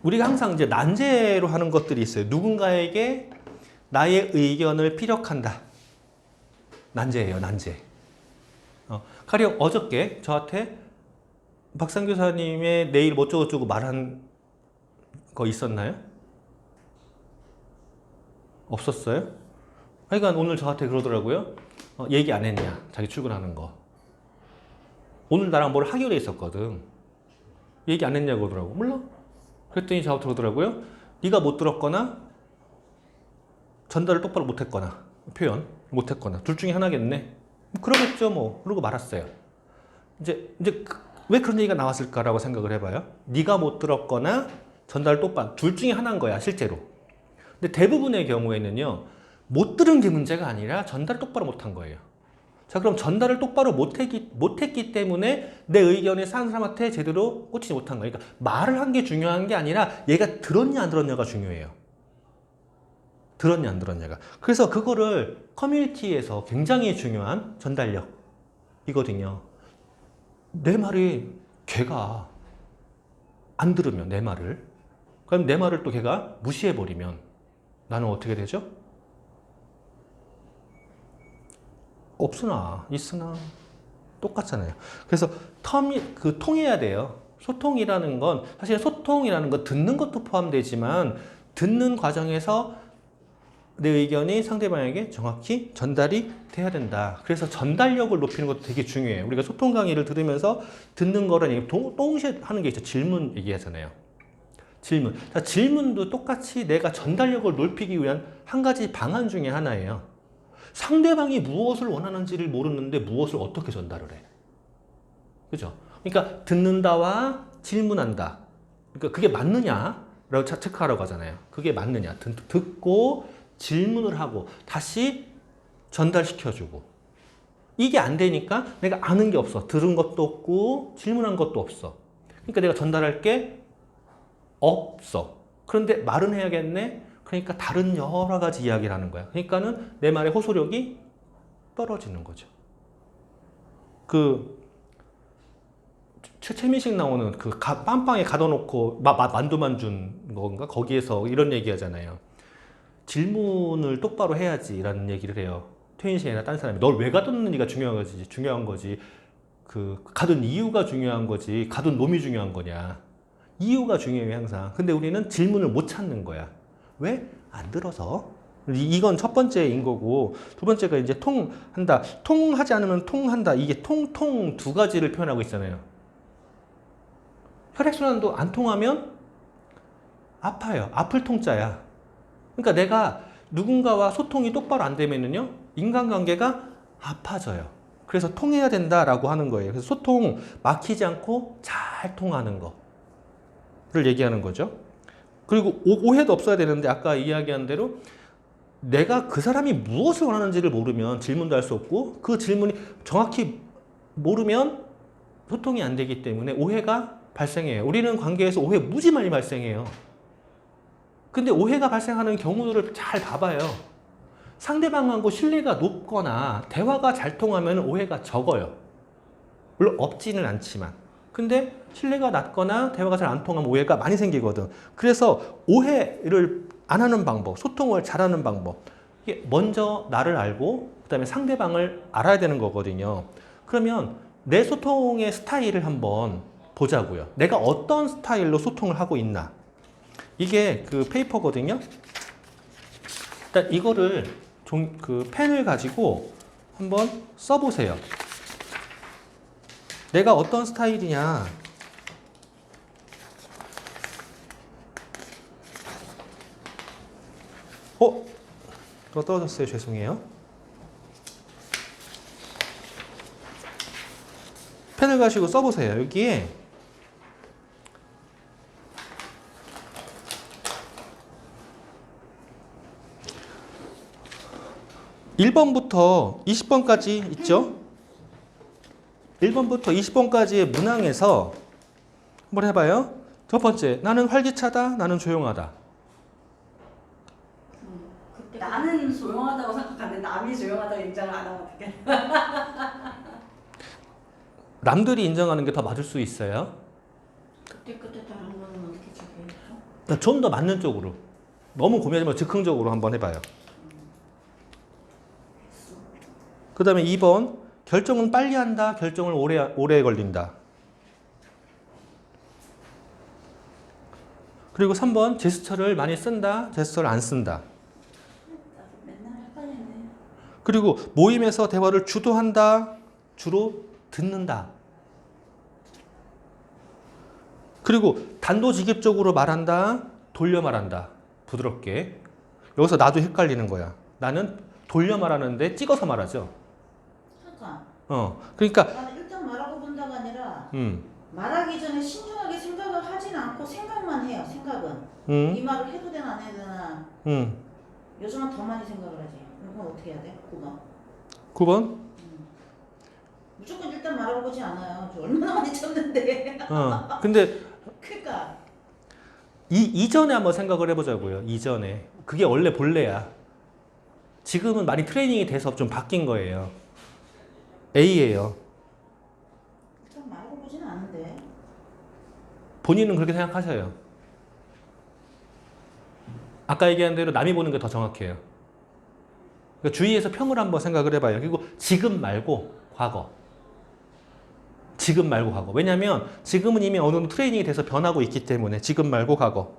우리가 항상 이제 난제로 하는 것들이 있어요. 누군가에게 나의 의견을 피력한다. 난제예요, 난제. 가령 어저께 저한테 박상 교사님의 내일 어쩌고저쩌고 말한 거 있었나요? 없었어요? 하여간 오늘 저한테 그러더라고요. 얘기 안 했냐? 자기 출근하는 거. 오늘 나랑 뭘 하기로 했었거든. 얘기 안 했냐고 그러더라고. 몰라. 그랬더니 저한테 그러더라고요. 네가 못 들었거나 전달을 똑바로 못했거나 표현 못했거나 둘 중에 하나겠네. 그러겠죠 뭐. 그러고 말았어요. 이제 왜 그런 얘기가 나왔을까라고 생각을 해봐요. 네가 못 들었거나 전달 똑바로 둘 중에 하나인 거야 실제로. 근데 대부분의 경우에는요 못 들은 게 문제가 아니라 전달을 똑바로 못한 거예요. 자 그럼 전달을 똑바로 못했기 때문에 내 의견이 사는 사람한테 제대로 꽂히지 못한 거예요. 그러니까 말을 한 게 중요한 게 아니라 얘가 들었냐 안 들었냐가 중요해요. 들었냐 안 들었냐가. 그래서 그거를 커뮤니티에서 굉장히 중요한 전달력이거든요. 내 말이 걔가 안 들으면 내 말을 그럼 내 말을 또 걔가 무시해버리면 나는 어떻게 되죠? 없으나 있으나 똑같잖아요. 그래서 통해야 돼요. 소통이라는 건 사실 소통이라는 건 듣는 것도 포함되지만 듣는 과정에서 내 의견이 상대방에게 정확히 전달이 돼야 된다. 그래서 전달력을 높이는 것도 되게 중요해요. 우리가 소통 강의를 들으면서 듣는 거는 동시에 하는 게 있죠. 질문 얘기하잖아요. 질문. 자, 질문도 똑같이 내가 전달력을 높이기 위한 한 가지 방안 중에 하나예요. 상대방이 무엇을 원하는지를 모르는데 무엇을 어떻게 전달을 해. 그죠? 그러니까 듣는다와 질문한다. 그러니까 그게 맞느냐라고 체크하라고 하잖아요. 그게 맞느냐. 듣고 질문을 하고 다시 전달시켜주고. 이게 안 되니까 내가 아는 게 없어. 들은 것도 없고 질문한 것도 없어. 그러니까 내가 전달할 게 없어. 그런데 말은 해야겠네. 그러니까 다른 여러 가지 이야기를 하는 거야. 그러니까는 내 말의 호소력이 떨어지는 거죠. 최민식 나오는 빰빵에 가둬놓고 만두만 준 건가? 거기에서 이런 얘기 하잖아요. 질문을 똑바로 해야지라는 얘기를 해요. 최민식이나 딴 사람이. 널 왜 가뒀느니가 중요한 거지. 가둔 이유가 중요한 거지. 가둔 놈이 중요한 거냐. 이유가 중요해요, 항상. 근데 우리는 질문을 못 찾는 거야. 왜? 안 들어서. 이건 첫 번째인 거고, 두 번째가 이제 통한다. 통하지 않으면 통한다. 이게 두 가지를 표현하고 있잖아요. 혈액순환도 안 통하면 아파요. 아플 통자야. 그러니까 내가 누군가와 소통이 똑바로 안 되면은요, 인간관계가 아파져요. 그래서 통해야 된다라고 하는 거예요. 그래서 소통 막히지 않고 잘 통하는 거를 얘기하는 거죠. 그리고 오해도 없어야 되는데 아까 이야기한 대로 내가 그 사람이 무엇을 원하는지를 모르면 질문도 할 수 없고 그 질문이 정확히 모르면 소통이 안 되기 때문에 오해가 발생해요. 우리는 관계에서 오해 무지 많이 발생해요. 근데 오해가 발생하는 경우들을 잘 봐봐요. 상대방하고 신뢰가 높거나 대화가 잘 통하면 오해가 적어요. 물론 없지는 않지만. 근데 신뢰가 낮거나 대화가 잘 안 통하면 오해가 많이 생기거든. 그래서 오해를 안 하는 방법, 소통을 잘하는 방법. 이게 먼저 나를 알고 그다음에 상대방을 알아야 되는 거거든요. 그러면 내 소통의 스타일을 한번 보자고요. 내가 어떤 스타일로 소통을 하고 있나. 이게 그 페이퍼거든요. 일단 이거를 펜을 가지고 한번 써보세요. 내가 어떤 스타일이냐. 그거 떨어졌어요. 죄송해요. 펜을 가지고 써보세요. 여기에 1번부터 20번까지 있죠? 1번부터 20번까지의 문항에서 한번 해봐요. 첫 번째, 나는 활기차다, 나는 조용하다. 나는 조용하다고 생각하는데 남이 조용하다고 인정을 안 하면 어떡해? 남들이 인정하는 게 더 맞을 수 있어요. 그때 다른 거는 어떻게 적용해요? 좀 더 맞는 쪽으로. 너무 고민하지 말고 즉흥적으로 한번 해봐요. 그 다음에 2번. 결정은 빨리 한다. 결정을 오래 걸린다. 그리고 3번. 제스처를 많이 쓴다. 제스처를 안 쓴다. 나도 맨날 헷갈리네. 그리고 모임에서 대화를 주도한다. 주로 듣는다. 그리고 단도직입적으로 말한다. 돌려 말한다. 부드럽게. 여기서 나도 헷갈리는 거야. 나는 돌려 말하는데 찍어서 말하죠. 그러니까 그러니까 나는 일단 말하고 본다가 아니라 음. 말하기 전에 신중하게 생각을 하진 않고 생각만 해요. 생각은 이 말을 해도 되나 안 해도 되나. 요즘은 더 많이 생각을 하지. 그럼 어떻게 해야 돼? 9번 9번. 무조건 일단 말하고 보지 않아요. 저 얼마나 많이 쳤는데. 근데 그러니까 이전에 한번 생각을 해보자고요. 이전에. 그게 원래 본래야. 지금은 많이 트레이닝이 돼서 좀 바뀐 거예요. A예요. 일단 말하고 보지는 않은데. 본인은 그렇게 생각하셔요. 아까 얘기한 대로 남이 보는 게 더 정확해요. 그러니까 주위에서 평을 한번 생각을 해봐요. 그리고 지금 말고 과거. 지금 말고 과거. 왜냐하면 지금은 이미 어느 정도 트레이닝이 돼서 변하고 있기 때문에 지금 말고 과거.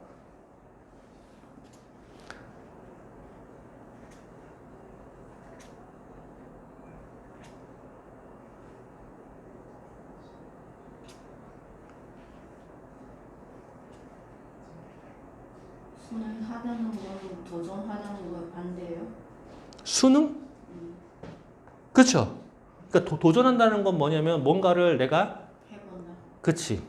수능 하자는 건 도전하자는 거에 반대예요? 수능? 그렇죠. 그러니까 도전한다는 건 뭐냐면 뭔가를 내가 해본다. 그치.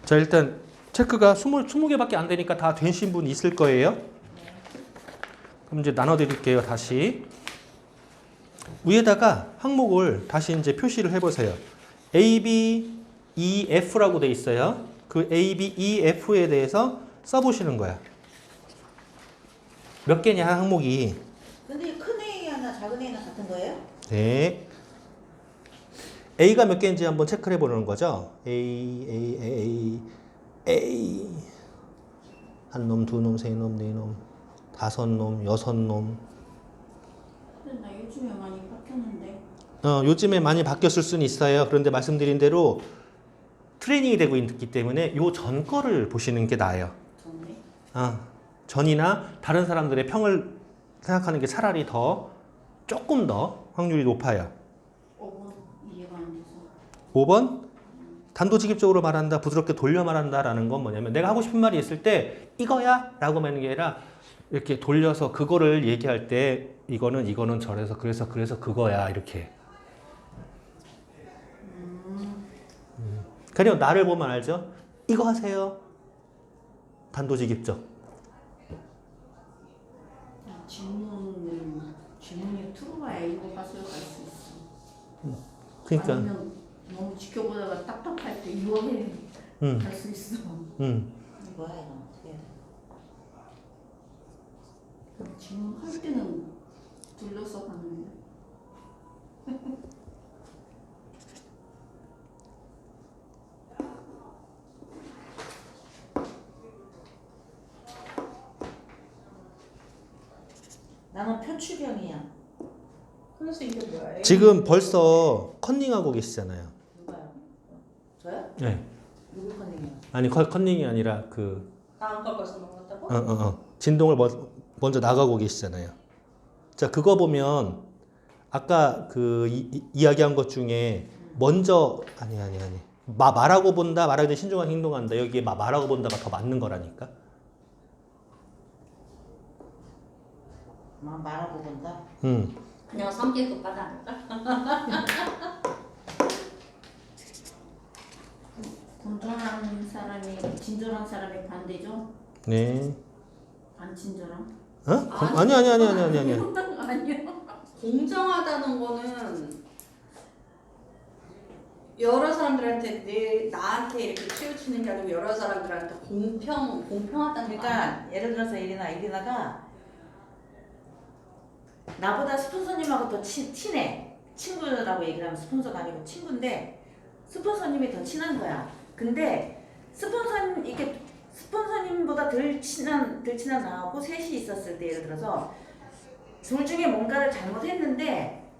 자, 일단 체크가 20개밖에 안 되니까 다 되신 분 있을 거예요. 그럼 이제 나눠 드릴게요. 다시. 위에다가 항목을 다시 이제 표시를 해 보세요. A, B, E, F라고 돼 있어요. 그 A, B, E, F에 대해서 써 보시는 거야. 몇 개냐 항목이. 근데 큰 A나 작은 A나 같은 거예요? 네. A가 몇 개인지 한번 체크를 해보는 거죠. A. 한 놈, 두 놈, 세 놈, 네 놈, 다섯 놈, 여섯 놈. 근데 나 요즘에 많이 바뀌었는데. 요즘에 많이 바뀌었을 수는 있어요. 그런데 말씀드린 대로 트레이닝이 되고 있기 때문에 요 전 거를 보시는 게 나아요. 좋네. 전이나 다른 사람들의 평을 생각하는 게 차라리 조금 더 확률이 높아요. 5번 이해가 안 돼서. 5번 단도직입적으로 말한다, 부드럽게 돌려 말한다라는 건 뭐냐면 내가 하고 싶은 말이 있을 때 이거야 라고 하는 게 아니라 이렇게 돌려서 그거를 얘기할 때 이거는 저래서 그래서 그거야 이렇게. 그냥 나를 보면 알죠? 이거 하세요. 단도직입적. 질문이 들어봐야 이거 가서 갈 수 있어. 그러니까. 아니면 너무 지켜보다가 답답할 때 이거 해. 할 수 있어. 뭐야 이거 어떻게 해야 돼? 질문할 때는 둘러서 가는 거야. 나는 표추병이야. 그래서 이게 뭐야? 지금 벌써 컨닝하고 계시잖아요. 누가요? 저요? 네. 누구 컨닝이요? 아니 컨닝이 아니라 다음 걸 벌써 넘어갔다고? 진동을 먼저 나가고 계시잖아요. 자, 그거 보면 아까 이야기한 것 중에 먼저 아니 말하고 본다, 말하기 전에 신중하게 행동한다. 여기에 말하고 본다가 더 맞는 거라니까. 말하고 본다. 그냥 성격 급하다 아닐까? 건전한 사람이 친절한 사람이 반대죠? 네. 안 친절함? 아니. 아니요. 공정하다는 거는 여러 사람들한테 나한테 이렇게 치우치는 게 아니고 여러 사람들한테 공평하다는 거 아니야? 그러니까 예를 들어서 이리나가 나보다 스폰서님하고 더 친해. 친구라고 얘기를 하면 스폰서가 아니고 친구인데 스폰서님이 더 친한 거야. 근데 스폰서님보다 덜 친한 나하고 셋이 있었을 때 예를 들어서 둘 중에 뭔가를 잘못했는데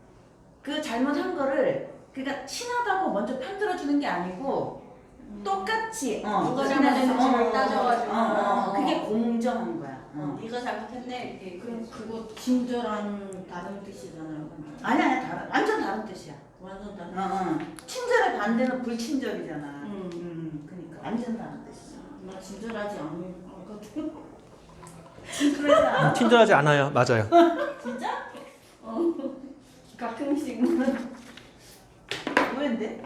그 잘못한 거를 그러니까 친하다고 먼저 편들어주는 게 아니고 똑같이 누가 잘못했는지를 따져가지고. 그게 공정한 거야. 네가 잘못했네 이렇게. 그럼 그거 친절한 다른 뜻이잖아요. 아니야 완전 다른 뜻이야. 완전 다른. 친절의 반대는 불친절이잖아. 음. 그러니까 완전 다른 뜻이야. 나 친절하지 않거든. 친절하지 않아? 친절하지 않아요. 맞아요. 진짜? 가끔씩은. 왜인데?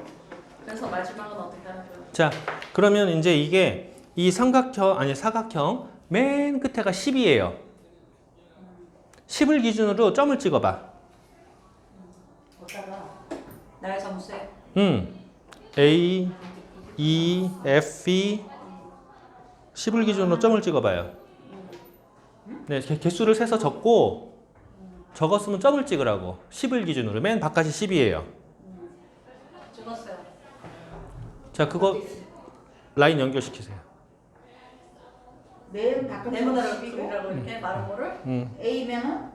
그래서 마지막은 어떻게 하는 거야? 자, 그러면 이제 이게 이 사각형 맨 끝에가 10이에요. 10을 기준으로 점을 찍어봐. 어디다가 나의 점수에 A, E, F, E 10을 기준으로 점을 찍어봐요. 네, 개수를 세서 적고 적었으면 점을 찍으라고. 10을 기준으로 맨 바깥이 10이에요. 찍었어요. 자, 그거 라인 연결시키세요. 맨 바깥 네모나로 삐그리라고 이렇게 말한 거를 A면은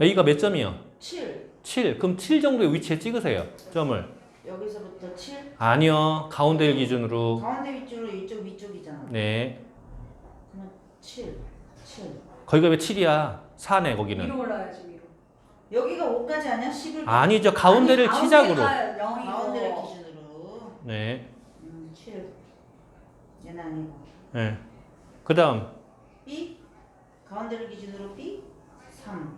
A가 몇 점이요? 7. 7. 그럼 7 정도의 위치에 찍으세요. 점을. 여기서부터 7. 아니요. 가운데를 기준으로. 가운데 위쪽으로 이쪽 위쪽이잖아. 네. 그러면 7. 거기가 왜 7이야? 4네, 거기는. 위로 올라야지 위로. 여기가 5까지 아니야? 10을 아니죠. 가운데를 아니, 치작으로. 가운데가 0이고. 가운데를 기준으로. 네. 7. 얘는 아니고. 네. 그 다음. B. 가운데를 기준으로 B. 3.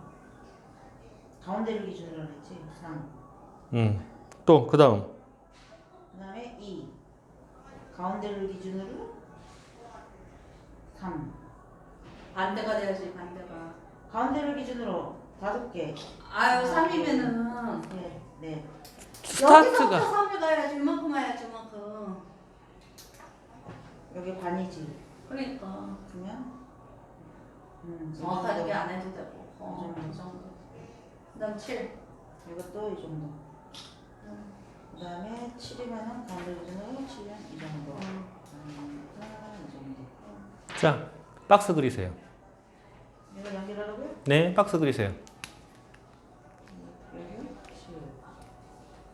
가운데를 기준으로 했지. 3. 또, 그 다음. 그 다음에 2. 가운데를 기준으로 3. 반대가 돼야지 반대가. 가운데를 기준으로 5개. 아유 3이면은 네. 스타트가. 3을 가야지 이만큼 와야지 이만큼. 여기 반이지. 그러니까 그러면 정확하게 안 해도 되고. 이 정도. 이 정도. 그다음 7. 이것도 이 정도. 그 다음에 7이면은 가운데 기준으로 7이면 이 정도. 이 정도. 자, 박스 그리세요. 이거 연결하라고요? 네, 박스 그리세요. 여기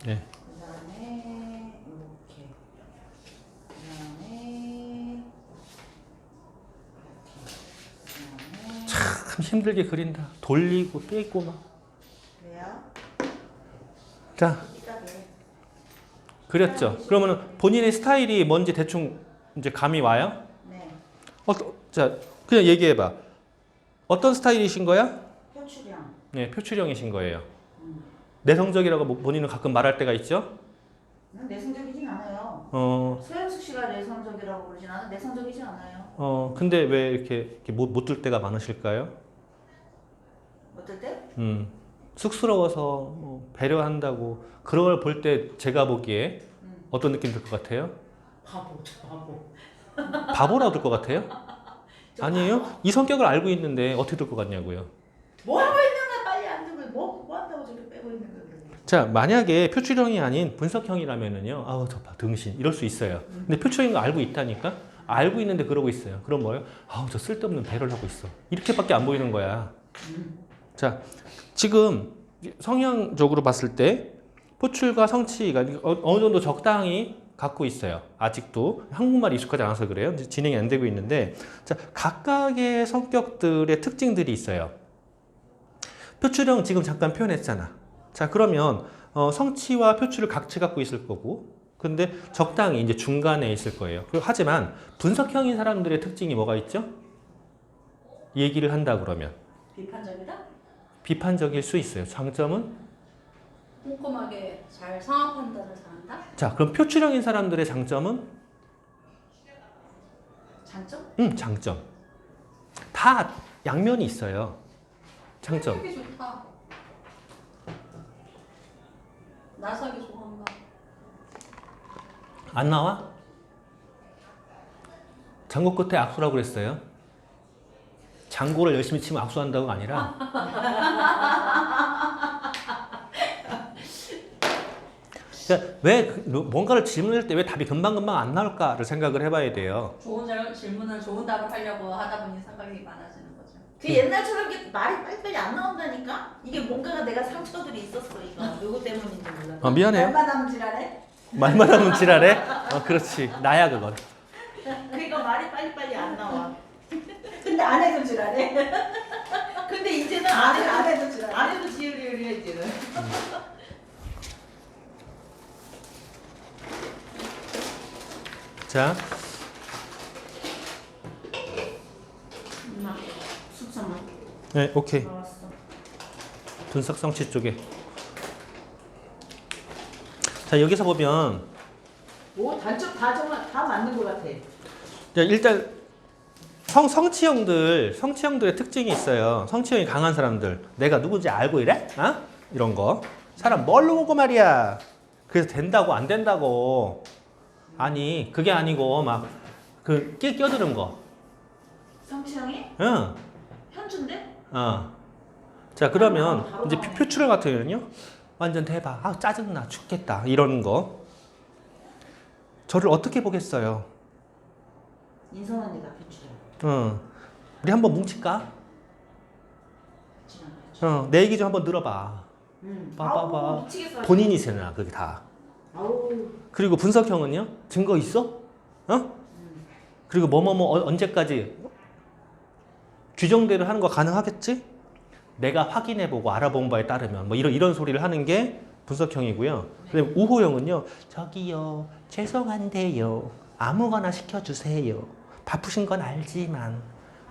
7. 네. 그 다음에 이렇게. 그 다음에 참 힘들게 그린다. 돌리고 떼고 막. 그래요? 자, 이따게. 그렸죠. 그러면은 본인의 스타일이 뭔지 대충 이제 감이 와요? 네. 자, 그냥 얘기해봐. 어떤 스타일이신 거야? 표출형. 네, 표출형이신 거예요. 내성적이라고 본인은 가끔 말할 때가 있죠? 난 내성적이진 않아요. 서영숙 씨가 내성적이라고 그러진 않아. 내성적이지 않아요. 근데 왜 이렇게 못 들 때가 많으실까요? 어떨 때? 쑥스러워서 뭐 배려한다고 그런 걸 볼 때 제가 보기에 어떤 느낌 들 것 같아요? 바보. 바보라고 들 것 같아요? 아니에요? 이 성격을 알고 있는데 어떻게 들 것 같냐고요? 뭐 하고 있는 거야? 빨리 안 들고 뭐 한다고 저렇게 빼고 있는 거야? 자, 만약에 표출형이 아닌 분석형이라면은요, 아우 저봐 등신 이럴 수 있어요. 근데 표출형인 거 알고 있다니까? 알고 있는데 그러고 있어요. 그럼 뭐예요? 아우 저 쓸데없는 배려를 하고 있어. 이렇게밖에 안 보이는 거야. 자, 지금 성향적으로 봤을 때 표출과 성취가 어느 정도 적당히 갖고 있어요. 아직도 한국말이 익숙하지 않아서 그래요. 이제 진행이 안 되고 있는데, 자, 각각의 성격들의 특징들이 있어요. 표출형 지금 잠깐 표현했잖아. 자, 그러면 성취와 표출을 같이 갖고 있을 거고, 근데 적당히 이제 중간에 있을 거예요. 하지만 분석형인 사람들의 특징이 뭐가 있죠? 얘기를 한다 그러면 비판적이다? 비판적일 수 있어요. 장점은? 꼼꼼하게 잘 상황 판단을 잘한다? 자, 그럼 표출형인 사람들의 장점은? 장점? 장점. 다 양면이 있어요. 장점. 되게 좋다. 나서기 좋아한가? 안 나와? 장고 끝에 악수라고 그랬어요. 장고를 열심히 치면 악수한다고가 아니라 그러니까 왜 뭔가를 질문할 때 왜 답이 금방금방 안 나올까를 생각을 해봐야 돼요. 좋은 질문은 좋은 답을 하려고 하다 보니 생각이 많아지는 거죠. 그 옛날처럼 이렇게 말이 빨리빨리 안 나온다니까? 이게 뭔가가 내가 상처들이 있었어 이거. 누구 때문인지 몰라. 미안해요. 말만 하면 지랄해? 말만 하면 지랄해? 그렇지. 나야 그건. 그러니까 말이 빨리빨리 안 나와. 근데 안 해도 지랄해? 근데 이제는 안 해도 지랄해? 안 해도 지으리으리해 이제는. 자, 엄마 숙성만 네, 오케이. 나왔어. 분석 성취 쪽에. 자, 여기서 보면 오 단점 다 정말 다 맞는 것 같아. 자, 일단 성취형들의 특징이 있어요. 성취형이 강한 사람들. 내가 누군지 알고 이래? 어? 이런 거. 사람 뭘로 보고 말이야. 그래서 된다고 안 된다고. 아니, 그게 아니고 막 그 끼어드는 거. 성취형이 응. 현주인데? 자, 그러면 바로 이제 나오네. 표출을 같은 경우는요. 완전 대박. 아, 짜증나. 죽겠다. 이런 거. 저를 어떻게 보겠어요? 인선 언니가 표출해. 우리 한번 뭉칠까? 내 얘기 좀 한번 들어봐. 봐봐봐. 아우, 미치겠어. 본인이 세나 그게 다. 아우. 그리고 분석형은요. 증거 있어? 그리고 언제까지 규정대로 하는 거 가능하겠지? 내가 확인해보고 알아본 바에 따르면 뭐 이런 소리를 하는 게 분석형이고요. 그다음에 우호형은요. 저기요. 죄송한데요. 아무거나 시켜주세요. 바쁘신 건 알지만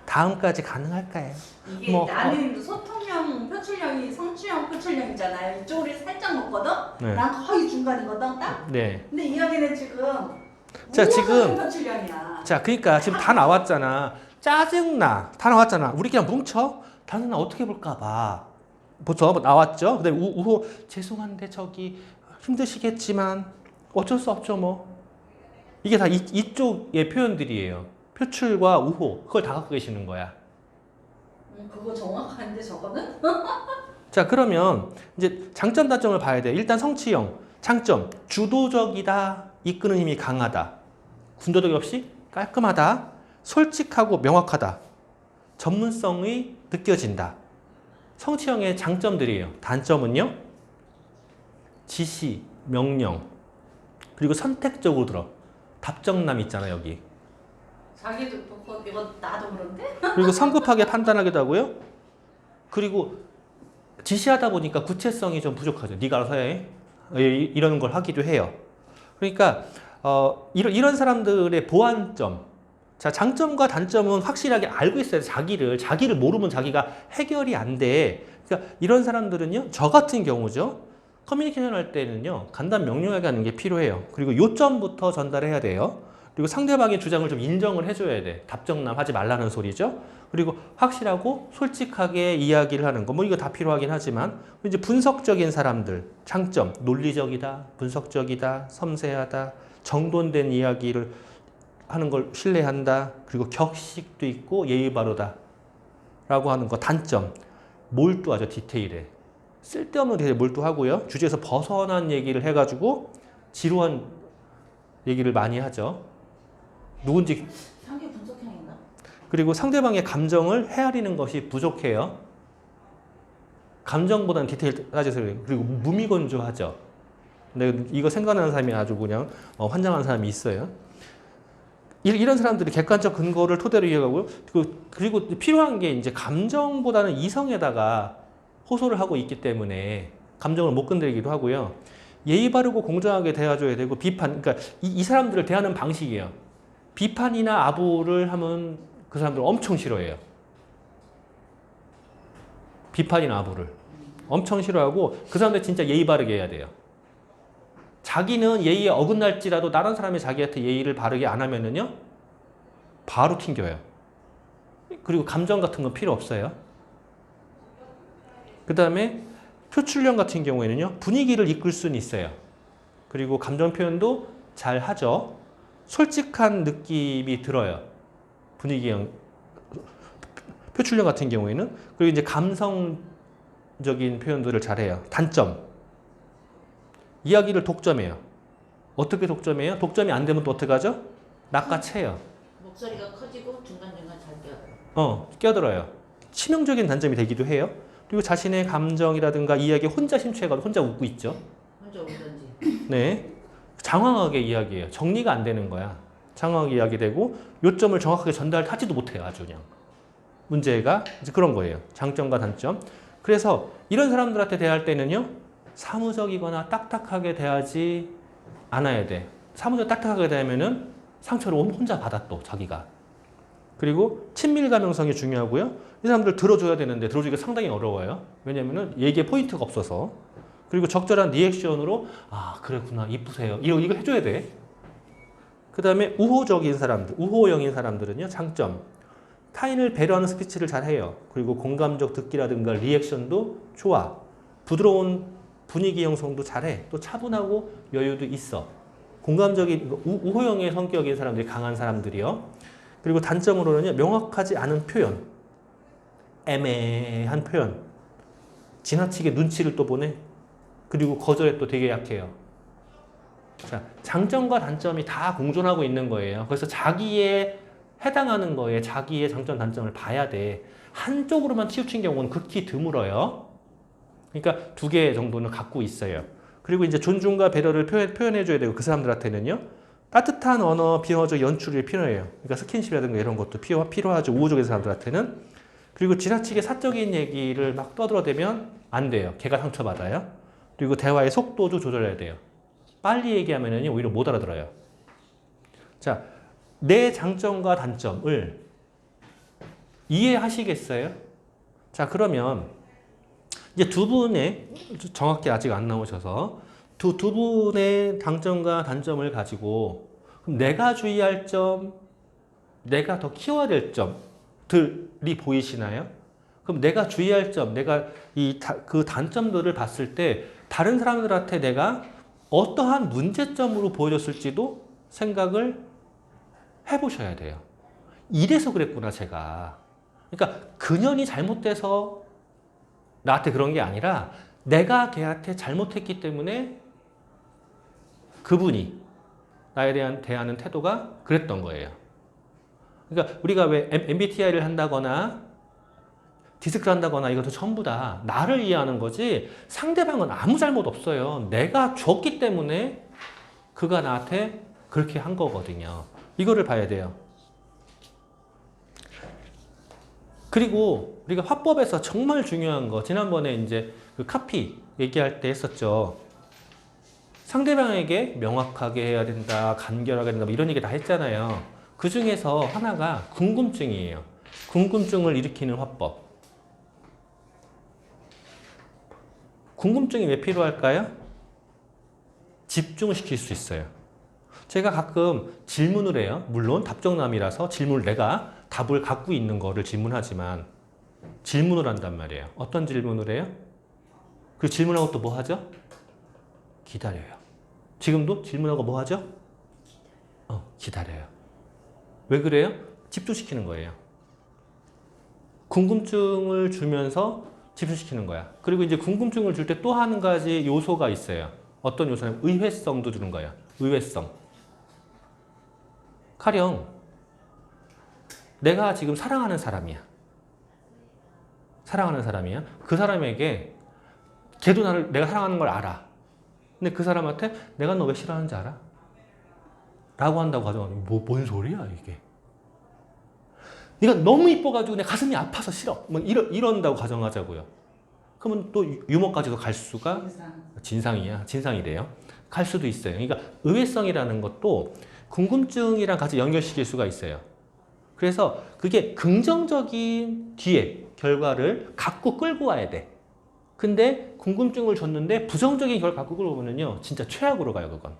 다음까지 가능할까요? 이게 뭐, 나는 소통형, 표출형이 성취형, 표출형이잖아요. 이쪽으로 살짝 먹거든? 네. 난 거의 중간이거든, 딱? 네. 근데 이 여기는 지금 자, 지금 표출형이야. 자, 그러니까 지금 다 나왔잖아. 짜증나. 다 나왔잖아. 우리 그냥 뭉쳐. 다른 나 어떻게 볼까 봐. 벌써 나왔죠? 그다음에 우호 죄송한데 저기 힘드시겠지만 어쩔 수 없죠, 뭐. 이게 다 이쪽의 표현들이에요. 표출과 우호. 그걸 다 갖고 계시는 거야. 그거 정확한데 저거는? 자, 그러면 이제 장점 단점을 봐야 돼. 일단 성취형. 장점. 주도적이다. 이끄는 힘이 강하다. 군더더기 없이 깔끔하다. 솔직하고 명확하다. 전문성이 느껴진다. 성취형의 장점들이에요. 단점은요. 지시, 명령. 그리고 선택적으로 들어. 답정남 있잖아, 여기. 자기도 이거 나도 그런데? 그리고 성급하게 판단하기도 하고요. 그리고 지시하다 보니까 구체성이 좀 부족하죠. 네가 알아서 해. 이런 걸 하기도 해요. 그러니까 이런 사람들의 보완점. 자, 장점과 단점은 확실하게 알고 있어야 돼. 자기를 모르면 자기가 해결이 안 돼. 그러니까 이런 사람들은요. 저 같은 경우죠. 커뮤니케이션 할 때는요. 간단 명료하게 하는 게 필요해요. 그리고 요점부터 전달해야 돼요. 그리고 상대방의 주장을 좀 인정을 해줘야 돼. 답정남 하지 말라는 소리죠. 그리고 확실하고 솔직하게 이야기를 하는 거. 뭐 이거 다 필요하긴 하지만 이제 분석적인 사람들. 장점. 논리적이다. 분석적이다. 섬세하다. 정돈된 이야기를 하는 걸 신뢰한다. 그리고 격식도 있고 예의 바르다. 라고 하는 거. 단점. 몰두하죠. 디테일에. 쓸데없는 데에 몰두하고요. 주제에서 벗어난 얘기를 해가지고 지루한 얘기를 많이 하죠. 누군지. 상계 분석형인가? 그리고 상대방의 감정을 헤아리는 것이 부족해요. 감정보다는 디테일 따져서 그래요. 그리고 무미건조하죠. 근데 이거 생각나는 사람이 아주 그냥 환장한 사람이 있어요. 이런 사람들이 객관적 근거를 토대로 이해하고요. 그리고 필요한 게 이제 감정보다는 이성에다가 호소를 하고 있기 때문에 감정을 못 건드리기도 하고요. 예의 바르고 공정하게 대해줘야 되고 비판, 그러니까 이 사람들을 대하는 방식이에요. 비판이나 아부를 하면 그 사람들 엄청 싫어해요. 비판이나 아부를 엄청 싫어하고 그 사람들 진짜 예의 바르게 해야 돼요. 자기는 예의에 어긋날지라도 다른 사람이 자기한테 예의를 바르게 안 하면은요 바로 튕겨요. 그리고 감정 같은 건 필요 없어요. 그 다음에 표출형 같은 경우에는요, 분위기를 이끌 수는 있어요. 그리고 감정 표현도 잘 하죠. 솔직한 느낌이 들어요. 분위기형 표출형 같은 경우에는. 그리고 이제 감성적인 표현들을 잘해요. 단점. 이야기를 독점해요. 어떻게 독점해요? 독점이 안 되면 또 어떻게 하죠? 낚아채요. 목소리가 커지고 중간중간 잘 끼어들어. 끼어들어요. 치명적인 단점이 되기도 해요. 그리고 자신의 감정이라든가 이야기에 혼자 심취해가지고 혼자 웃고 있죠. 먼저 오든지. 네. 장황하게 이야기해요. 정리가 안 되는 거야. 장황하게 이야기되고 요점을 정확하게 전달하지도 못해요. 아주 그냥. 문제가 이제 그런 거예요. 장점과 단점. 그래서 이런 사람들한테 대할 때는요. 사무적이거나 딱딱하게 대하지 않아야 돼. 사무적 딱딱하게 대하면은 상처를 혼자 받아 또 자기가. 그리고 친밀감 형성이 중요하고요. 이 사람들 들어줘야 되는데 들어주기가 상당히 어려워요. 왜냐면은 얘기에 포인트가 없어서. 그리고 적절한 리액션으로 아 그랬구나 이쁘세요. 이거 해줘야 돼. 그 다음에 우호적인 사람들, 우호형인 사람들은요. 장점. 타인을 배려하는 스피치를 잘 해요. 그리고 공감적 듣기라든가 리액션도 좋아. 부드러운 분위기 형성도 잘해. 또 차분하고 여유도 있어. 공감적인 우호형의 성격인 사람들이 강한 사람들이요. 그리고 단점으로는요. 명확하지 않은 표현. 애매한 표현. 지나치게 눈치를 또 보내. 그리고 거절에 또 되게 약해요. 자, 장점과 단점이 다 공존하고 있는 거예요. 그래서 자기에 해당하는 거에 자기의 장점, 단점을 봐야 돼. 한쪽으로만 치우친 경우는 극히 드물어요. 그러니까 2개 정도는 갖고 있어요. 그리고 이제 존중과 배려를 표현해줘야 되고 그 사람들한테는요. 따뜻한 언어, 비언어적 연출이 필요해요. 그러니까 스킨십이라든가 이런 것도 필요하죠. 우호적인 사람들한테는. 그리고 지나치게 사적인 얘기를 막 떠들어대면 안 돼요. 걔가 상처받아요. 그리고 대화의 속도도 조절해야 돼요. 빨리 얘기하면 오히려 못 알아들어요. 자, 내 장점과 단점을 이해하시겠어요? 자, 그러면 이제 두 분의 정확히 아직 안 나오셔서 두 분의 장점과 단점을 가지고 그럼 내가 주의할 점, 내가 더 키워야 될 점들이 보이시나요? 그럼 내가 주의할 점, 내가 그 단점들을 봤을 때 다른 사람들한테 내가 어떠한 문제점으로 보여줬을지도 생각을 해보셔야 돼요. 이래서 그랬구나, 제가. 그러니까 그년이 잘못돼서 나한테 그런 게 아니라 내가 걔한테 잘못했기 때문에 그분이 나에 대한 대하는 태도가 그랬던 거예요. 그러니까 우리가 왜 MBTI를 한다거나 디스크를 한다거나 이것도 전부 다 나를 이해하는 거지 상대방은 아무 잘못 없어요. 내가 줬기 때문에 그가 나한테 그렇게 한 거거든요. 이거를 봐야 돼요. 그리고 우리가 화법에서 정말 중요한 거 지난번에 이제 그 카피 얘기할 때 했었죠. 상대방에게 명확하게 해야 된다, 간결하게 된다, 이런 얘기 다 했잖아요. 그 중에서 하나가 궁금증이에요. 궁금증을 일으키는 화법. 궁금증이 왜 필요할까요? 집중시킬 수 있어요. 제가 가끔 질문을 해요. 물론 답정남이라서 내가 답을 갖고 있는 거를 질문하지만 질문을 한단 말이에요. 어떤 질문을 해요? 그 질문하고 또 뭐 하죠? 기다려요. 지금도 질문하고 뭐 하죠? 기다려요. 왜 그래요? 집중시키는 거예요. 궁금증을 주면서 집중시키는 거야. 그리고 이제 궁금증을 줄 때 또 한 가지 요소가 있어요. 어떤 요소냐면 의외성도 주는 거야. 의외성. 가령 내가 지금 사랑하는 사람이야. 그 사람에게 걔도 내가 사랑하는 걸 알아. 근데 그 사람한테 내가 너 왜 싫어하는지 알아? 라고 한다고 가정하면 뭔 소리야 이게. 네가 너무 이뻐가지고 내 가슴이 아파서 싫어. 뭐 이런다고 가정하자고요. 그러면 또 유머까지도 갈 수가 진상이래요. 갈 수도 있어요. 그러니까 의외성이라는 것도 궁금증이랑 같이 연결시킬 수가 있어요. 그래서 그게 긍정적인 뒤에 결과를 갖고 끌고 와야 돼. 근데 궁금증을 줬는데 부정적인 결과를 갖고 끌고 오면요. 진짜 최악으로 가요, 그건.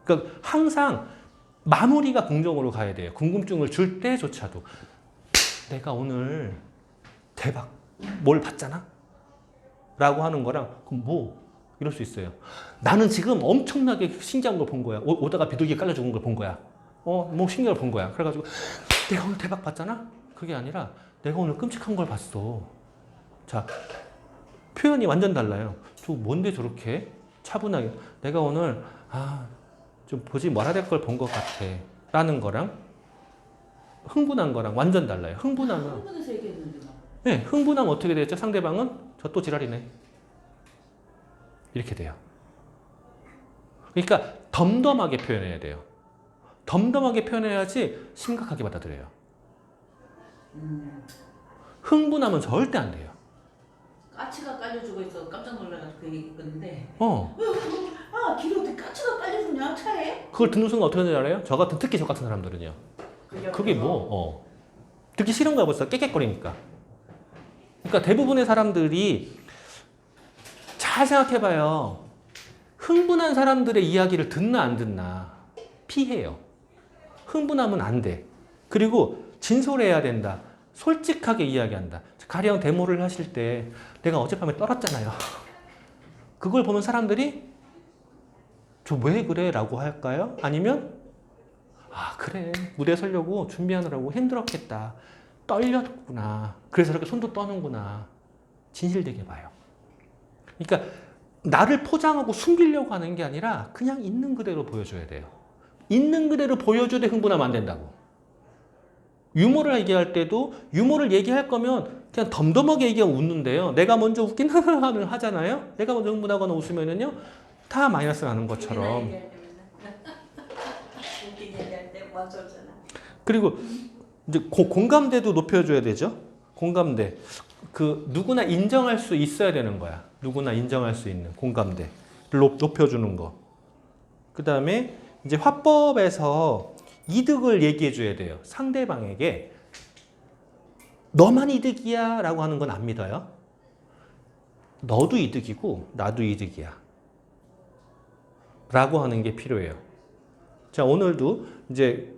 그러니까 항상 마무리가 긍정으로 가야 돼요. 궁금증을 줄 때조차도. 내가 오늘 대박 뭘 봤잖아? 라고 하는 거랑 그럼 뭐 이럴 수 있어요. 나는 지금 엄청나게 신기한 걸 본 거야. 오다가 비둘기 깔려 죽은 걸 본 거야. 뭐 신기한 걸 본 거야. 그래가지고 내가 오늘 대박 봤잖아? 그게 아니라 내가 오늘 끔찍한 걸 봤어. 자, 표현이 완전 달라요. 저 뭔데 저렇게 차분하게 내가 오늘 좀 보지 말아야 될 걸 본 것 같아 라는 거랑 흥분한 거랑 완전 달라요. 흥분하면 흥분해서 얘기했는데 막. 네, 흥분하면 어떻게 되죠? 상대방은 저 또 지랄이네 이렇게 돼요. 그러니까 덤덤하게 표현해야 돼요. 덤덤하게 표현해야지 심각하게 받아들여요. 흥분하면 절대 안 돼요. 까치가 깔려 죽어 있어 깜짝 놀라가지고 그 얘기 했는데 길에 어떻게 까치가 깔려 죽냐 차에? 그걸 듣는 순간 어떻게 되는지 알아요? 특히 저 같은 사람들은요. 그게 듣기 싫은가 벌써 깨깨거리니까. 그러니까 대부분의 사람들이 잘 생각해봐요. 흥분한 사람들의 이야기를 듣나 안 듣나 피해요. 흥분하면 안 돼. 그리고 진솔해야 된다. 솔직하게 이야기한다. 가령 데모를 하실 때 내가 어젯밤에 떨었잖아요. 그걸 보면 사람들이 저 왜 그래? 라고 할까요? 아니면 그래. 무대에 서려고 준비하느라고 힘들었겠다. 떨렸구나. 그래서 이렇게 손도 떠는구나. 진실되게 봐요. 그러니까 나를 포장하고 숨기려고 하는 게 아니라 그냥 있는 그대로 보여줘야 돼요. 있는 그대로 보여줘야 흥분하면 안 된다고. 유머를 얘기할 때도 유머를 얘기할 거면 그냥 덤덤하게 얘기하고 웃는데요. 내가 먼저 웃긴 하는 하잖아요. 내가 먼저 흥분하거나 웃으면은요 다 마이너스 나는 것처럼. 웃긴 얘기할 때 맞췄잖아. 그리고 이제 공감대도 높여줘야 되죠. 공감대. 누구나 인정할 수 있어야 되는 거야. 누구나 인정할 수 있는 공감대를 높여주는 거. 그 다음에 이제 화법에서 이득을 얘기해 줘야 돼요. 상대방에게 너만 이득이야 라고 하는 건 안 믿어요. 너도 이득이고 나도 이득이야 라고 하는 게 필요해요. 자, 오늘도 이제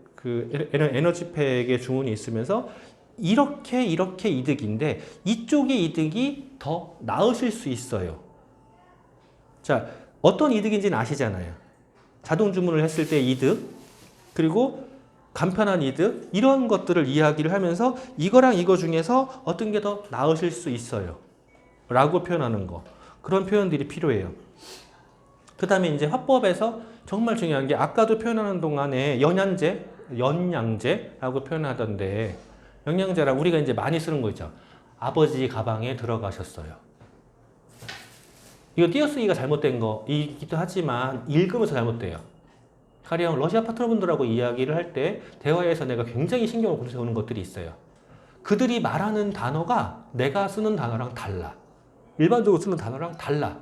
에너지팩의 주문이 있으면서 이렇게 이득인데 이쪽의 이득이 더 나으실 수 있어요. 자, 어떤 이득인지는 아시잖아요. 자동 주문을 했을 때 이득, 그리고 간편한 이득, 이런 것들을 이야기를 하면서 이거랑 이거 중에서 어떤 게 더 나으실 수 있어요 라고 표현하는 거. 그런 표현들이 필요해요. 그 다음에 이제 화법에서 정말 중요한 게 아까도 표현하는 동안에 연양제라고 표현하던데, 영양제라 우리가 이제 많이 쓰는 거 있죠. 아버지 가방에 들어가셨어요. 이거 띄어쓰기가 잘못된 거이기도 하지만 읽으면서 잘못돼요. 가령 러시아 파트너분들하고 이야기를 할 때 대화에서 내가 굉장히 신경을 세우는 것들이 있어요. 그들이 말하는 단어가 내가 쓰는 단어랑 달라. 일반적으로 쓰는 단어랑 달라.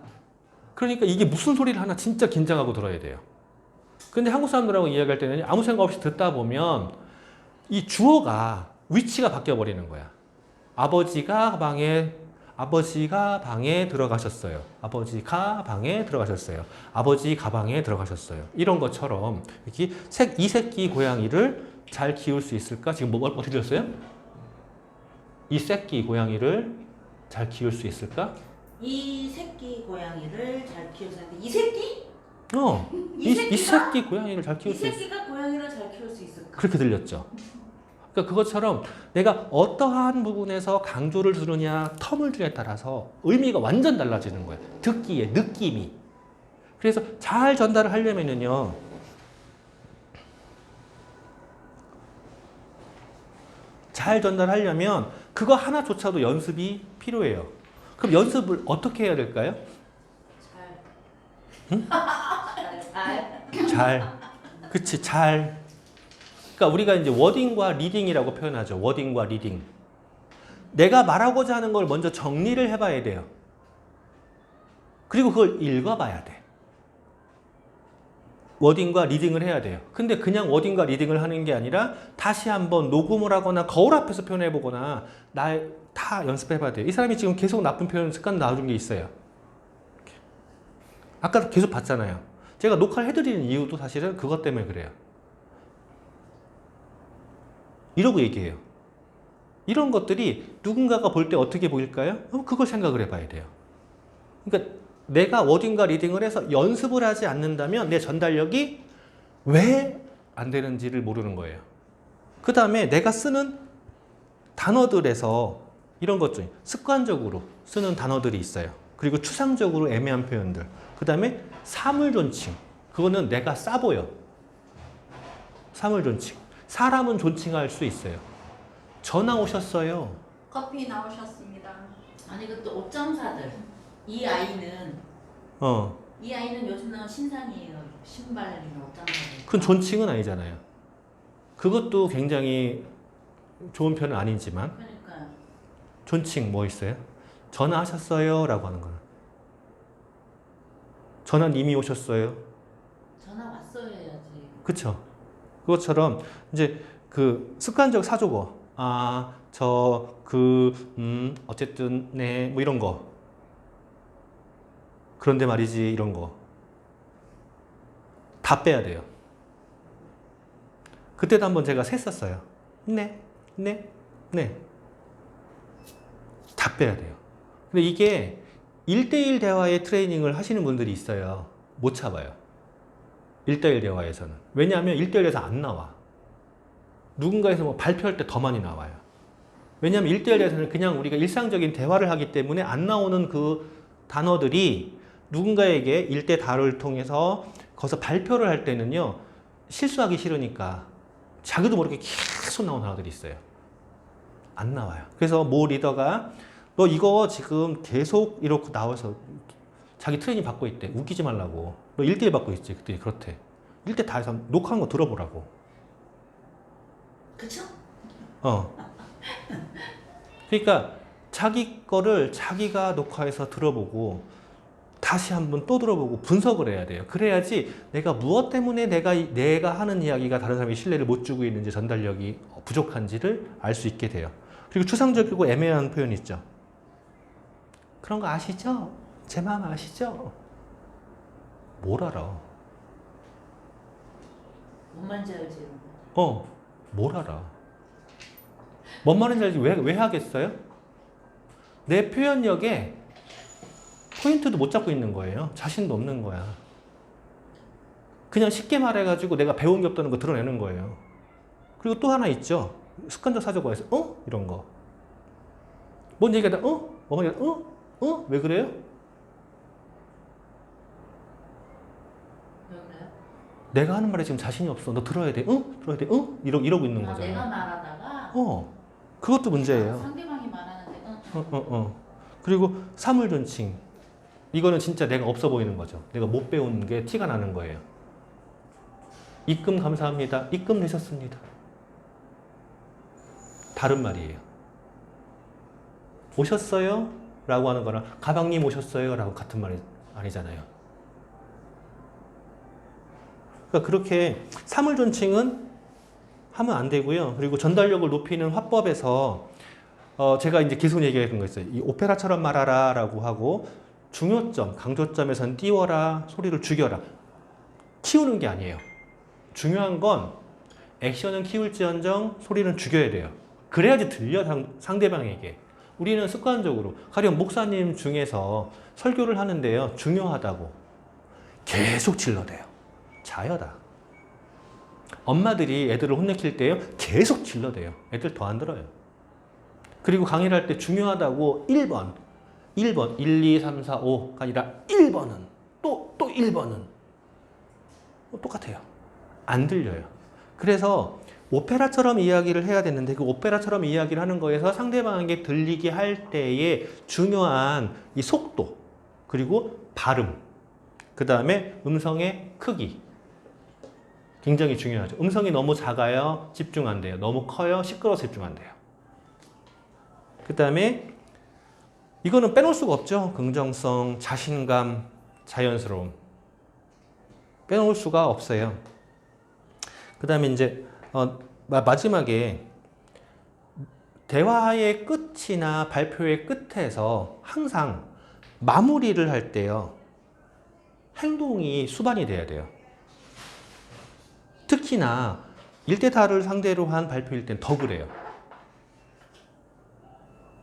그러니까 이게 무슨 소리를 하나 진짜 긴장하고 들어야 돼요. 근데 한국 사람들하고 이야기할 때는 아무 생각 없이 듣다 보면 이 주어가 위치가 바뀌어 버리는 거야. 아버지가 방에 들어가셨어요. 아버지가 방에 들어가셨어요. 아버지 가방에 들어가셨어요. 이런 것처럼 이렇게 이 새끼 고양이를 잘 키울 수 있을까? 지금 어떻게 들었어요? 이 새끼 고양이를 잘 키울 수 있을까? 이 새끼 고양이를 잘 키울 수 있는데 이 새끼? 이 새끼 고양이를 잘 키울 수 있을까? 이 새끼가 고양이를 잘 키울 수 있을까? 그렇게 들렸죠. 그러니까 그것처럼 내가 어떠한 부분에서 강조를 두느냐, 텀을 주냐에 따라서 의미가 완전 달라지는 거예요. 듣기에 느낌이. 그래서 잘 전달을 하려면은요. 잘 전달하려면 그거 하나조차도 연습이 필요해요. 그럼 연습을 어떻게 해야 될까요? 잘. 그치, 잘. 그러니까 우리가 이제 워딩과 리딩이라고 표현하죠. 워딩과 리딩. 내가 말하고자 하는 걸 먼저 정리를 해봐야 돼요. 그리고 그걸 읽어봐야 돼. 워딩과 리딩을 해야 돼요. 근데 그냥 워딩과 리딩을 하는 게 아니라 다시 한번 녹음을 하거나 거울 앞에서 표현해보거나 다 연습해봐야 돼요. 이 사람이 지금 계속 나쁜 표현 습관 나와준 게 있어요. 아까 계속 봤잖아요. 제가 녹화를 해드리는 이유도 사실은 그것 때문에 그래요. 이러고 얘기해요. 이런 것들이 누군가가 볼 때 어떻게 보일까요? 그걸 생각을 해봐야 돼요. 그러니까 내가 어딘가 리딩을 해서 연습을 하지 않는다면 내 전달력이 왜 안 되는지를 모르는 거예요. 그 다음에 내가 쓰는 단어들에서 이런 것 중 습관적으로 쓰는 단어들이 있어요. 그리고 추상적으로 애매한 표현들. 그 다음에 사물존칭. 그거는 내가 싸보여. 사물존칭. 사람은 존칭할 수 있어요. 전화 오셨어요. 커피 나오셨습니다. 아니 그또 옷장사들. 이 아이는 요즘 나온 신상이에요. 신발이나 옷장사들. 그건 존칭은 아니잖아요. 그것도 굉장히 좋은 편은 아니지만 그러니까 존칭 뭐 있어요? 전화하셨어요? 라고 하는 거는 전화 이미 오셨어요? 전화 왔어야 해야지. 그쵸? 그것처럼 이제 그 습관적 사조거 어쨌든 네 뭐 이런 거 그런데 말이지 이런 거 다 빼야 돼요. 그때도 한번 제가 셌었어요. 네, 네, 네. 다 빼야 돼요. 근데 이게 1대1 대화의 트레이닝을 하시는 분들이 있어요. 못 참아요. 1대1 대화에서는. 왜냐하면 1대1에서 안 나와. 누군가에서 뭐 발표할 때 더 많이 나와요. 왜냐하면 1대1에서는 그냥 우리가 일상적인 대화를 하기 때문에 안 나오는 그 단어들이 누군가에게 1대 다를 통해서 거기서 발표를 할 때는요. 실수하기 싫으니까 자기도 모르게 계속 나오는 단어들이 있어요. 안 나와요. 그래서 모 리더가 너 이거 지금 계속 이렇게 나와서 자기 트레이닝 받고 있대. 웃기지 말라고. 너 1대1 받고 있지. 그때 그렇대. 1대 다 해서 녹화한 거 들어보라고. 그쵸? 그러니까 자기 거를 자기가 녹화해서 들어보고 다시 한번 또 들어보고 분석을 해야 돼요. 그래야지 내가 무엇 때문에 내가 하는 이야기가 다른 사람이 신뢰를 못 주고 있는지 전달력이 부족한지를 알 수 있게 돼요. 그리고 추상적이고 애매한 표현 있죠. 그런 거 아시죠? 제 마음 아시죠? 뭘 알아? 뭔 말인지 알지? 뭘 알아? 뭔 말인지 알지? 왜 하겠어요? 내 표현력에 포인트도 못 잡고 있는 거예요. 자신도 없는 거야. 그냥 쉽게 말해가지고 내가 배운 게 없다는 거 드러내는 거예요. 그리고 또 하나 있죠. 습관적 사조과에서 이런 거. 뭔 얘기하다 어머니가 왜 그래요? 왜 그래요? 내가 하는 말에 지금 자신이 없어. 너 들어야 돼. 들어야 돼. 이러고 있는 내가 거잖아. 말하다가 그것도 문제예요. 상대방이 말하는데 그리고 사물존칭. 이거는 진짜 내가 없어 보이는 거죠. 내가 못 배운 게 티가 나는 거예요. 입금 감사합니다. 입금 내셨습니다. 다른 말이에요. 오셨어요? 라고 하는 거랑 가방님 오셨어요? 라고 같은 말이 아니잖아요. 그러니까 그렇게 사물존칭은 하면 안 되고요. 그리고 전달력을 높이는 화법에서 제가 이제 계속 얘기하는 거 있어요. 이 오페라처럼 말하라 라고 하고 중요점, 강조점에선 띄워라, 소리를 죽여라. 키우는 게 아니에요. 중요한 건 액션은 키울지언정 소리는 죽여야 돼요. 그래야지 들려 상대방에게. 우리는 습관적으로 가령 목사님 중에서 설교를 하는데요. 중요하다고 계속 질러대요. 자여다. 엄마들이 애들을 혼내킬 때요. 계속 질러대요. 애들 더 안 들어요. 그리고 강의를 할 때 중요하다고 1번 1, 2, 3, 4, 5가 아니라 1번은 또 1번은 똑같아요. 안 들려요. 그래서 오페라처럼 이야기를 해야 되는데 그 오페라처럼 이야기를 하는 거에서 상대방에게 들리게 할 때의 중요한 이 속도 그리고 발음 그 다음에 음성의 크기 굉장히 중요하죠. 음성이 너무 작아요. 집중 안 돼요. 너무 커요. 시끄러워서 집중 안 돼요. 그 다음에 이거는 빼놓을 수가 없죠. 긍정성, 자신감, 자연스러움. 빼놓을 수가 없어요. 그 다음에 이제 마지막에 대화의 끝이나 발표의 끝에서 항상 마무리를 할 때요. 행동이 수반이 돼야 돼요. 특히나 1대4를 상대로 한 발표일 땐 더 그래요.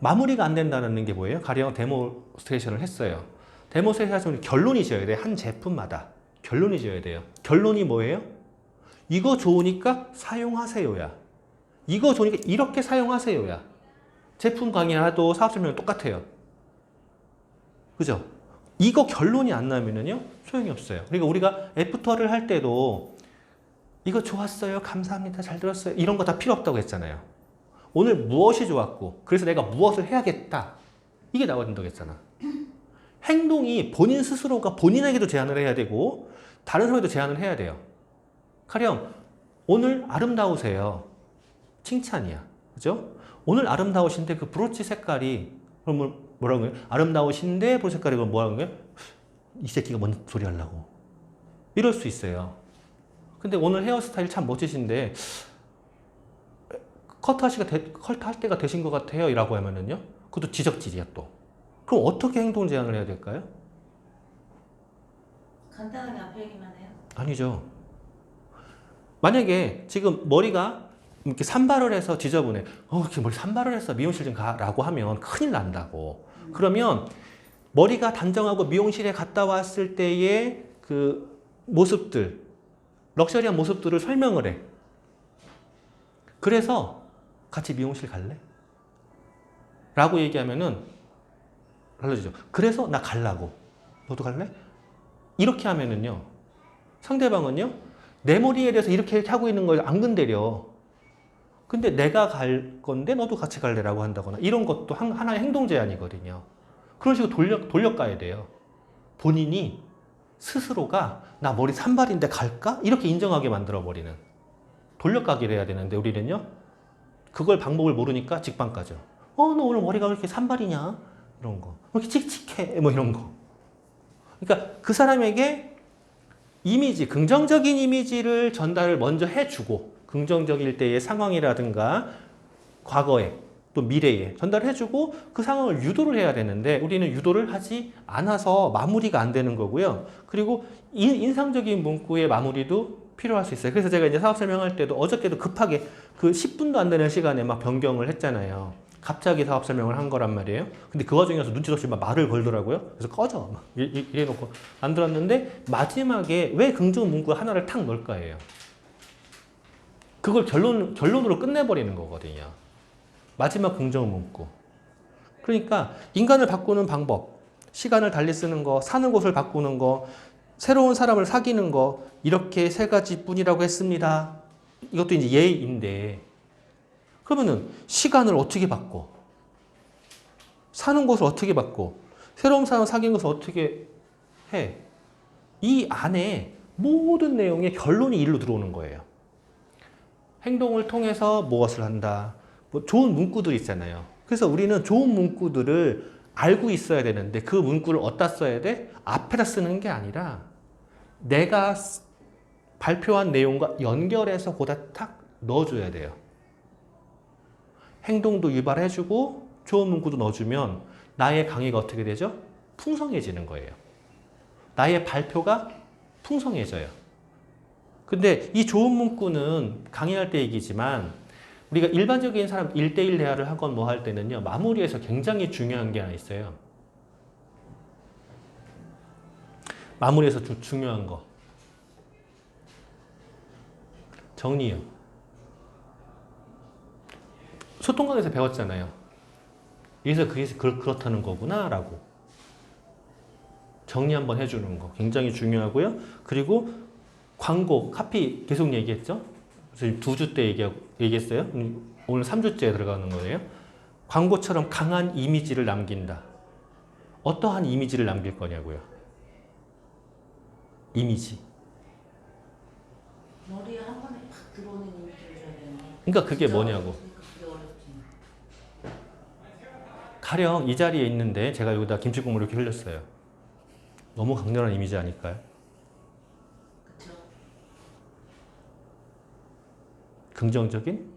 마무리가 안 된다는 게 뭐예요? 가령 데모스트레이션을 했어요. 데모스에 해야지 결론이 지어야 돼. 한 제품마다 결론이 지어야 돼요. 결론이 뭐예요? 이거 좋으니까 사용하세요야. 이거 좋으니까 이렇게 사용하세요야. 제품 강의하도 사업 설명은 똑같아요. 그죠? 이거 결론이 안 나면은요 소용이 없어요. 그러니까 우리가 애프터를 할 때도 이거 좋았어요, 감사합니다, 잘 들었어요, 이런 거 다 필요 없다고 했잖아요. 오늘 무엇이 좋았고 그래서 내가 무엇을 해야겠다, 이게 나와야 된다고 했잖아. 행동이 본인 스스로가 본인에게도 제안을 해야 되고 다른 사람에도 제안을 해야 돼요. 가령 오늘 아름다우세요, 칭찬이야. 그죠? 오늘 아름다우신데 그 브로치 색깔이, 그러면 뭐라고 해요? 아름다우신데 브로치 색깔이 그럼 뭐라고 해요? 이 새끼가 뭔 소리 하려고, 이럴 수 있어요. 근데 오늘 헤어스타일 참 멋지신데 컷할 때가 되신 것 같아요 이라고 하면은요, 그것도 지적질이야 또. 그럼 어떻게 행동 제안을 해야 될까요? 간단하게 앞에 얘기만 해요. 아니죠. 만약에 지금 머리가 이렇게 산발을 해서 지저분해, 이렇게 머리 산발을 했어, 미용실 좀 가라고 하면 큰일 난다고. 그러면 머리가 단정하고 미용실에 갔다 왔을 때의 그 모습들, 럭셔리한 모습들을 설명을 해. 그래서 같이 미용실 갈래? 라고 얘기하면은 달라지죠. 그래서 나 갈라고. 너도 갈래? 이렇게 하면은요, 상대방은요, 내 머리에 대해서 이렇게 하고 있는 걸 안 건드려. 근데 내가 갈 건데 너도 같이 갈래라고 한다거나, 이런 것도 하나의 행동 제안이거든요. 그런 식으로 돌려가야 돼요. 본인이 스스로가 나 머리 산발인데 갈까? 이렇게 인정하게 만들어버리는, 돌려가기를 해야 되는데 우리는요, 그걸 방법을 모르니까 직방 가죠. 너 오늘 머리가 왜 이렇게 산발이냐? 이런 거. 왜 이렇게 칙칙해? 뭐 이런 거. 그러니까 그 사람에게 이미지, 긍정적인 이미지를 전달을 먼저 해주고, 긍정적일 때의 상황이라든가 과거에 또 미래에 전달해주고 그 상황을 유도를 해야 되는데 우리는 유도를 하지 않아서 마무리가 안 되는 거고요. 그리고 인상적인 문구의 마무리도 필요할 수 있어요. 그래서 제가 이제 사업 설명할 때도 어저께도 급하게 그 10분도 안 되는 시간에 막 변경을 했잖아요. 갑자기 사업 설명을 한 거란 말이에요. 근데 그 와중에서 눈치도 없이 막 말을 걸더라고요. 그래서 꺼져 막 이래놓고 안 들었는데, 마지막에 왜 긍정 문구 하나를 탁 넣을까예요. 그걸 결론으로 끝내버리는 거거든요. 마지막 긍정 문구. 그러니까 인간을 바꾸는 방법, 시간을 달리 쓰는 거, 사는 곳을 바꾸는 거, 새로운 사람을 사귀는 거, 이렇게 세 가지뿐이라고 했습니다. 이것도 이제 예인데, 그러면은 시간을 어떻게 바꿔? 사는 곳을 어떻게 바꿔? 새로운 사람 사귀는 것을 어떻게 해? 이 안에 모든 내용의 결론이 일로 들어오는 거예요. 행동을 통해서 무엇을 한다. 뭐 좋은 문구들 있잖아요. 그래서 우리는 좋은 문구들을 알고 있어야 되는데 그 문구를 어디다 써야 돼? 앞에다 쓰는 게 아니라 내가 발표한 내용과 연결해서 거기다 탁 넣어줘야 돼요. 행동도 유발해주고 좋은 문구도 넣어주면 나의 강의가 어떻게 되죠? 풍성해지는 거예요. 나의 발표가 풍성해져요. 근데 이 좋은 문구는 강의할 때 얘기지만 우리가 일반적인 사람 1대1 대화를 하건 뭐 할 때는요, 마무리에서 굉장히 중요한 게 하나 있어요. 마무리에서 중요한 거. 정리요. 소통강에서 배웠잖아요. 그래서 그렇다는 거구나 라고. 정리 한번 해주는 거 굉장히 중요하고요. 그리고 광고, 카피 계속 얘기했죠. 그래서 2주 때 얘기했어요. 오늘 3주째에 들어가는 거예요. 광고처럼 강한 이미지를 남긴다. 어떠한 이미지를 남길 거냐고요. 이미지. 머리에 한 번에 팍 들어오는 이미지를 줘야 되는 거. 그러니까 그게 뭐냐고. 그게 어렵지. 가령 이 자리에 있는데 제가 여기다 김치 국물 이렇게 흘렸어요. 너무 강렬한 이미지 아닐까요? 그쵸? 긍정적인?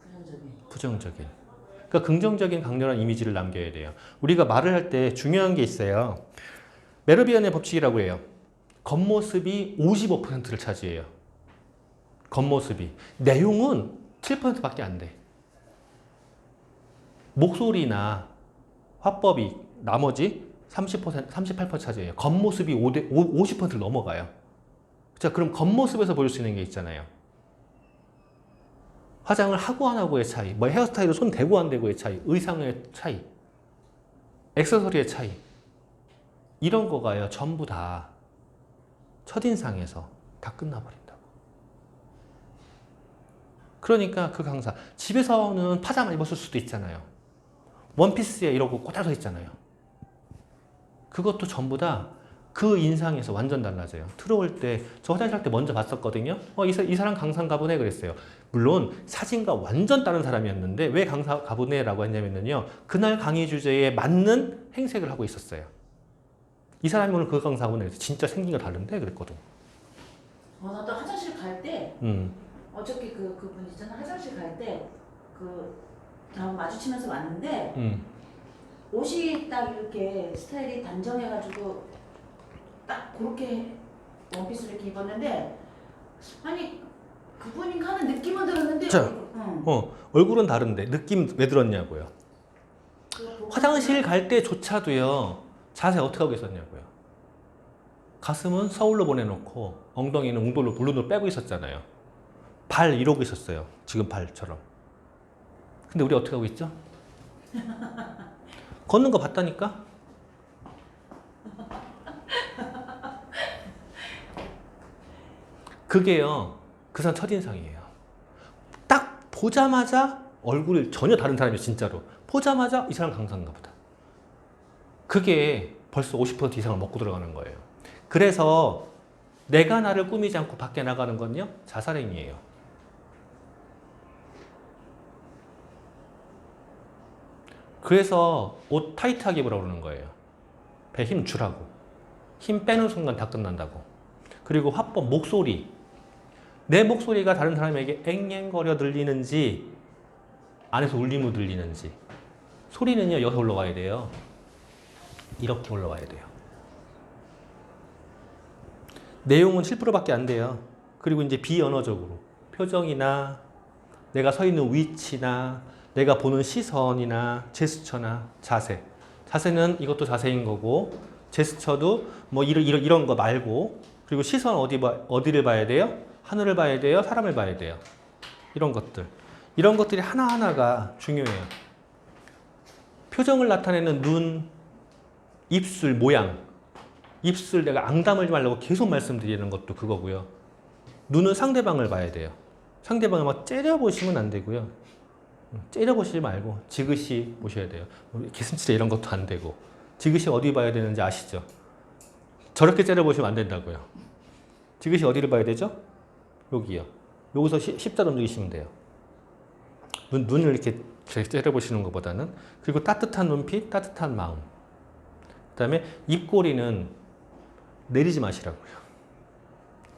부정적인. 부정적인. 그러니까 긍정적인 강렬한 이미지를 남겨야 돼요. 우리가 말을 할 때 중요한 게 있어요. 메르비안의 법칙이라고 해요. 겉모습이 55%를 차지해요. 겉모습이. 내용은 7%밖에 안 돼. 목소리나 화법이 나머지 30%, 38% 차지해요. 겉모습이 50%를 넘어가요. 자, 그럼 겉모습에서 보일 수 있는 게 있잖아요. 화장을 하고 안 하고의 차이, 뭐 헤어스타일을 손 대고 안 대고의 차이, 의상의 차이, 액세서리의 차이, 이런 거가요 전부 다 첫인상에서 다 끝나버린다고. 그러니까 그 강사, 집에서는 파자마 입었을 수도 있잖아요. 원피스에 이러고 꽂아서 있잖아요. 그것도 전부 다 그 인상에서 완전 달라져요. 들어올 때, 저 화장실 할 때 먼저 봤었거든요. 이 사람 강사인가 보네 그랬어요. 물론 사진과 완전 다른 사람이었는데 왜 강사 가보네 라고 했냐면요, 그날 강의 주제에 맞는 행색을 하고 있었어요. 이 사람이 오늘 그 강사 가보네 그래서 진짜 생긴 거 다른데 그랬거든. 나도 화장실 갈 때 어저께 그분 있잖아, 화장실 갈 때 나하고 마주치면서 왔는데 옷이 딱 이렇게 스타일이 단정해가지고 딱 그렇게 원피스를 이렇게 입었는데, 아니 그분인가 하는 느낌은 들었는데 자, 얼굴은 다른데 느낌 왜 들었냐고요. 화장실 갈 때조차도요 자세 어떻게 하고 있었냐고요. 가슴은 서울로 보내놓고 엉덩이는 웅돌로 물론으로 빼고 있었잖아요. 발 이러고 있었어요. 지금 발처럼. 근데 우리 어떻게 하고 있죠? 걷는 거 봤다니까? 그게요, 그 사람 첫인상이에요. 딱 보자마자 얼굴이 전혀 다른 사람이에요, 진짜로. 보자마자 이 사람 강사인가 보다. 그게 벌써 50% 이상을 먹고 들어가는 거예요. 그래서 내가 나를 꾸미지 않고 밖에 나가는 건요, 자살행위예요. 그래서 옷 타이트하게 입으라고 그러는 거예요. 배 힘 주라고. 힘 빼는 순간 다 끝난다고. 그리고 화법, 목소리. 내 목소리가 다른 사람에게 앵앵거려 들리는지 안에서 울림으로 들리는지. 소리는요 여기서 올라와야 돼요. 이렇게 올라와야 돼요. 내용은 7%밖에 안 돼요. 그리고 이제 비언어적으로 표정이나 내가 서 있는 위치나 내가 보는 시선이나 제스처나 자세. 자세는 이것도 자세인 거고, 제스처도 뭐 이런 거 말고, 그리고 시선 어디를 봐야 돼요? 하늘을 봐야 돼요? 사람을 봐야 돼요? 이런 것들. 이런 것들이 하나하나가 중요해요. 표정을 나타내는 눈, 입술 모양. 입술 내가 앙담을지 말라고 계속 말씀드리는 것도 그거고요. 눈은 상대방을 봐야 돼요. 상대방을 막 째려보시면 안 되고요. 째려보시지 말고 지그시 보셔야 돼요. 기슴치레 이런 것도 안 되고. 지그시 어디 봐야 되는지 아시죠? 저렇게 째려보시면 안 된다고요. 지그시 어디를 봐야 되죠? 여기요. 여기서 십자로 움직이시면 돼요. 눈을 이렇게 째려보시는 것보다는. 그리고 따뜻한 눈빛, 따뜻한 마음. 그 다음에 입꼬리는 내리지 마시라고요.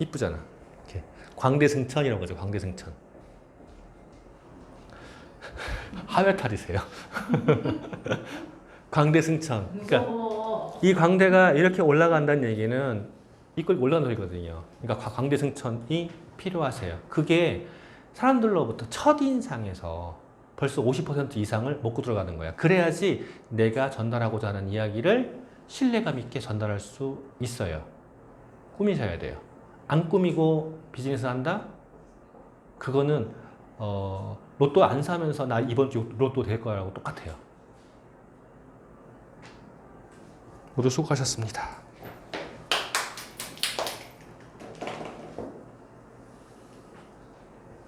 이쁘잖아. 이렇게. 광대승천이라고 하죠. 광대승천. 하회탈이세요. 광대승천. 그러니까 이 광대가 이렇게 올라간다는 얘기는 입꼬리 올라간다는 소리거든요. 그러니까 광대승천이 필요하세요. 그게 사람들로부터 첫인상에서 벌써 50% 이상을 먹고 들어가는 거야. 그래야지 내가 전달하고자 하는 이야기를 신뢰감 있게 전달할 수 있어요. 꾸미셔야 돼요. 안 꾸미고 비즈니스 한다? 그거는 로또 안 사면서 나 이번 주 로또 될 거라고 똑같아요. 모두 수고하셨습니다.